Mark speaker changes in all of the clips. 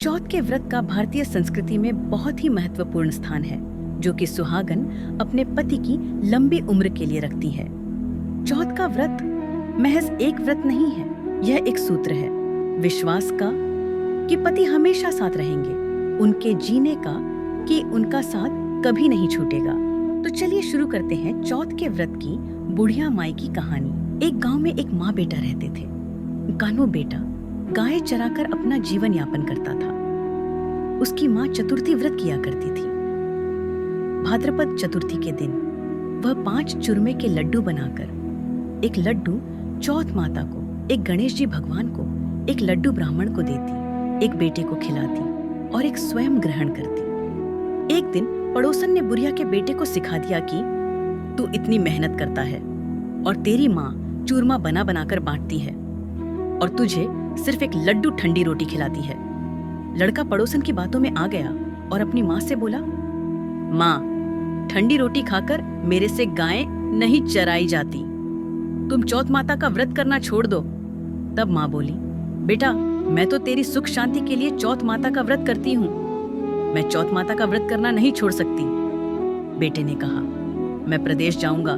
Speaker 1: चौथ के व्रत का भारतीय संस्कृति में बहुत ही महत्वपूर्ण स्थान है, जो कि सुहागन अपने पति की लंबी उम्र के लिए रखती है। चौथ का व्रत महज एक व्रत नहीं है, यह एक सूत्र है विश्वास का कि पति हमेशा साथ रहेंगे, उनके जीने का कि उनका साथ कभी नहीं छूटेगा। तो चलिए शुरू करते हैं चौथ के व्रत की बुढ़िया माई की कहानी। एक गांव में एक माँ बेटा रहते थे। कान्हू बेटा गाय चराकर अपना जीवन यापन करता था। उसकी माँ चतुर्थी व्रत किया करती थी। भाद्रपद चतुर्थी के दिन वह 5 चूरमे के लड्डू बनाकर एक लड्डू चौथ माता को, एक गणेश जी भगवान को, एक लड्डू ब्राह्मण को देती, एक बेटे को खिलाती और एक स्वयं ग्रहण करती। एक दिन पड़ोसन ने बुढ़िया के बेटे को सिखा दिया कि तू इतनी मेहनत करता है और तेरी माँ चूरमा बना बनाकर बांटती है और तुझे सिर्फ एक लड्डू ठंडी रोटी खिलाती है। लड़का पड़ोसन की बातों में आ गया और अपनी माँ से बोला, माँ, ठंडी रोटी खाकर मेरे से गायें नहीं चराई जाती, तुम चौथ माता का व्रत करना छोड़ दो। तब माँ बोली, बेटा, मैं तो तेरी सुख शांति के लिए चौथ माता का व्रत करती हूँ, मैं चौथ माता का व्रत करना नहीं छोड़ सकती। बेटे ने कहा, मैं प्रदेश जाऊंगा।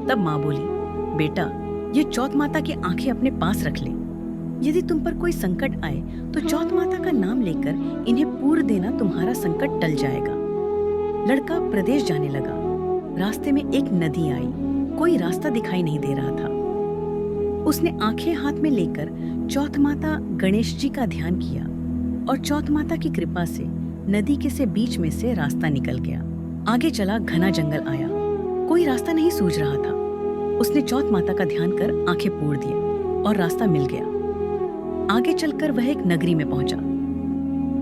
Speaker 1: तब माँ बोली, बेटा, ये चौथ माता की आंखें अपने पास रख ले। यदि तुम पर कोई संकट आए तो चौथ माता का नाम लेकर इन्हें पूर देना, तुम्हारा संकट टल जाएगा। लड़का प्रदेश जाने लगा। रास्ते में एक नदी आई। कोई रास्ता दिखाई नहीं दे रहा था। उसने आंखें हाथ में लेकर चौथ माता गणेश जी का ध्यान किया और चौथ माता की कृपा से नदी के से बीच में से रास्ता निकल गया। आगे चला, घना जंगल आया। कोई रास्ता नहीं सूझ रहा था। उसने चौथ माता का ध्यान कर आंखें पूर दिए और रास्ता मिल गया। आगे चलकर वह एक नगरी में पहुंचा।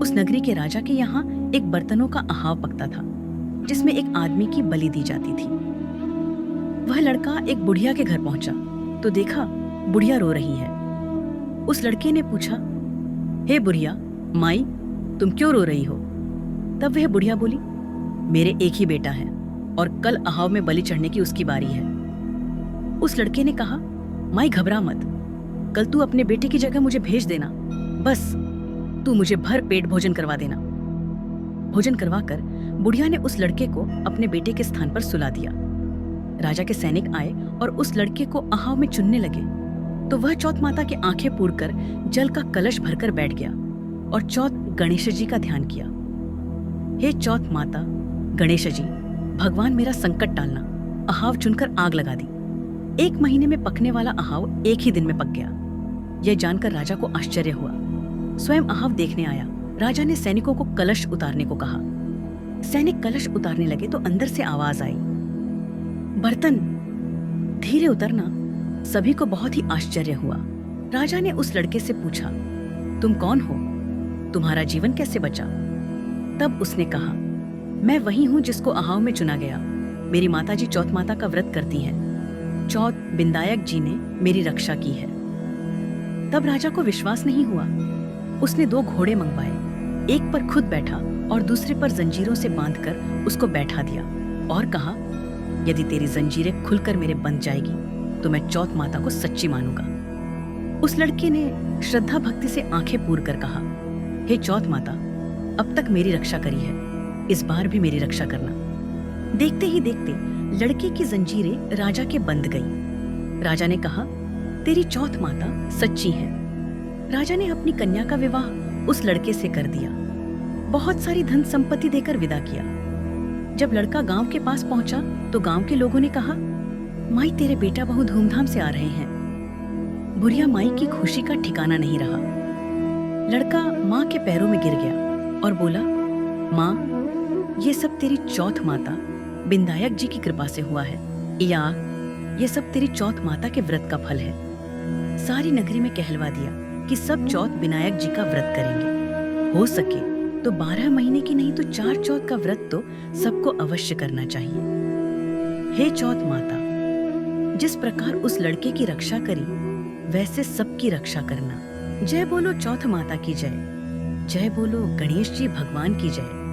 Speaker 1: उस नगरी के राजा के यहाँ एक बर्तनों का अहाव पकता था, जिसमें एक आदमी की बलि दी जाती थी। वह लड़का एक बुढ़िया के घर पहुंचा तो देखा बुढ़िया रो रही है। उस लड़के ने पूछा, हे बुढ़िया माई, तुम क्यों रो रही हो? तब वह बुढ़िया बोली, मेरे एक ही बेटा है और कल अहाव में बलि चढ़ने की उसकी बारी है। उस लड़के ने कहा, माई घबरा मत, कल तू अपने बेटे की जगह मुझे भेज देना, बस तू मुझे भर पेट भोजन करवा देना। भोजन करवाकर बुढ़िया ने उस लड़के को अपने बेटे के स्थान पर सुला दिया। राजा के सैनिक आए और उस लड़के को अहाव में चुनने लगे तो वह चौथ माता की आंखें पूरकर जल का कलश भरकर बैठ गया और चौथ गणेश जी का ध्यान किया। हे चौथ माता गणेश जी, भगवान मेरा संकट टालना। अहाव चुनकर आग लगा दी। 1 महीने में पकने वाला अहाव एक ही दिन में पक गया। यह जानकर राजा को आश्चर्य हुआ। स्वयं अहाव देखने आया। राजा ने सैनिकों को कलश उतारने को कहा। सैनिक कलश उतारने लगे तो अंदर से आवाज आई, बर्तन धीरे उतरना। सभी को बहुत ही आश्चर्य हुआ। राजा ने उस लड़के से पूछा, तुम कौन हो? तुम्हारा जीवन कैसे बचा? तब उसने कहा, मैं वही हूं जिसको अहाव में चुना गया। मेरी माताजी चौथ माता का व्रत करती हैं। चौथ बिंदायक जी ने मेरी रक्षा की है। तब राजा को विश्वास नहीं हुआ। उसने 2 घोड़े मंगवाए, एक पर खुद बैठा और दूसरे पर जंजीरों से बांधकर उसको बैठा दिया और कहा, यदि तेरी जंजीरें खुलकर मेरे बंध जाएगी तो मैं चौथ माता को सच्ची मानूंगा। उस लड़के ने श्रद्धा भक्ति से आंखें पूर कर कहा, हे चौथ माता, अब तक मेरी रक्षा करी है, इस बार भी मेरी रक्षा करना। देखते ही देखते लड़के की जंजीरें राजा के बंध गई। राजा ने कहा, तेरी चौथ माता सच्ची है। राजा ने अपनी कन्या का विवाह उस लड़के से कर दिया। बहुत सारी धन संपत्ति देकर विदा किया। जब लड़का गांव के पास पहुंचा तो गांव के लोगों ने कहा, माई, तेरे बेटा बहु धूमधाम से आ रहे हैं। बुढ़िया माई की खुशी का ठिकाना नहीं रहा। लड़का माँ के पैरों में गिर गया और बोला, माँ, ये सब तेरी चौथ माता बिंदायक जी की कृपा से हुआ है, या ये सब तेरी चौथ माता के व्रत का फल है। सारी नगरी में कहलवा दिया कि सब चौथ विनायक जी का व्रत करेंगे। हो सके तो 12 महीने की नहीं तो 4 चौथ का व्रत तो सबको अवश्य करना चाहिए। हे चौथ माता, जिस प्रकार उस लड़के की रक्षा करी वैसे सबकी रक्षा करना। जय बोलो चौथ माता की जय। जय बोलो गणेश जी भगवान की जय।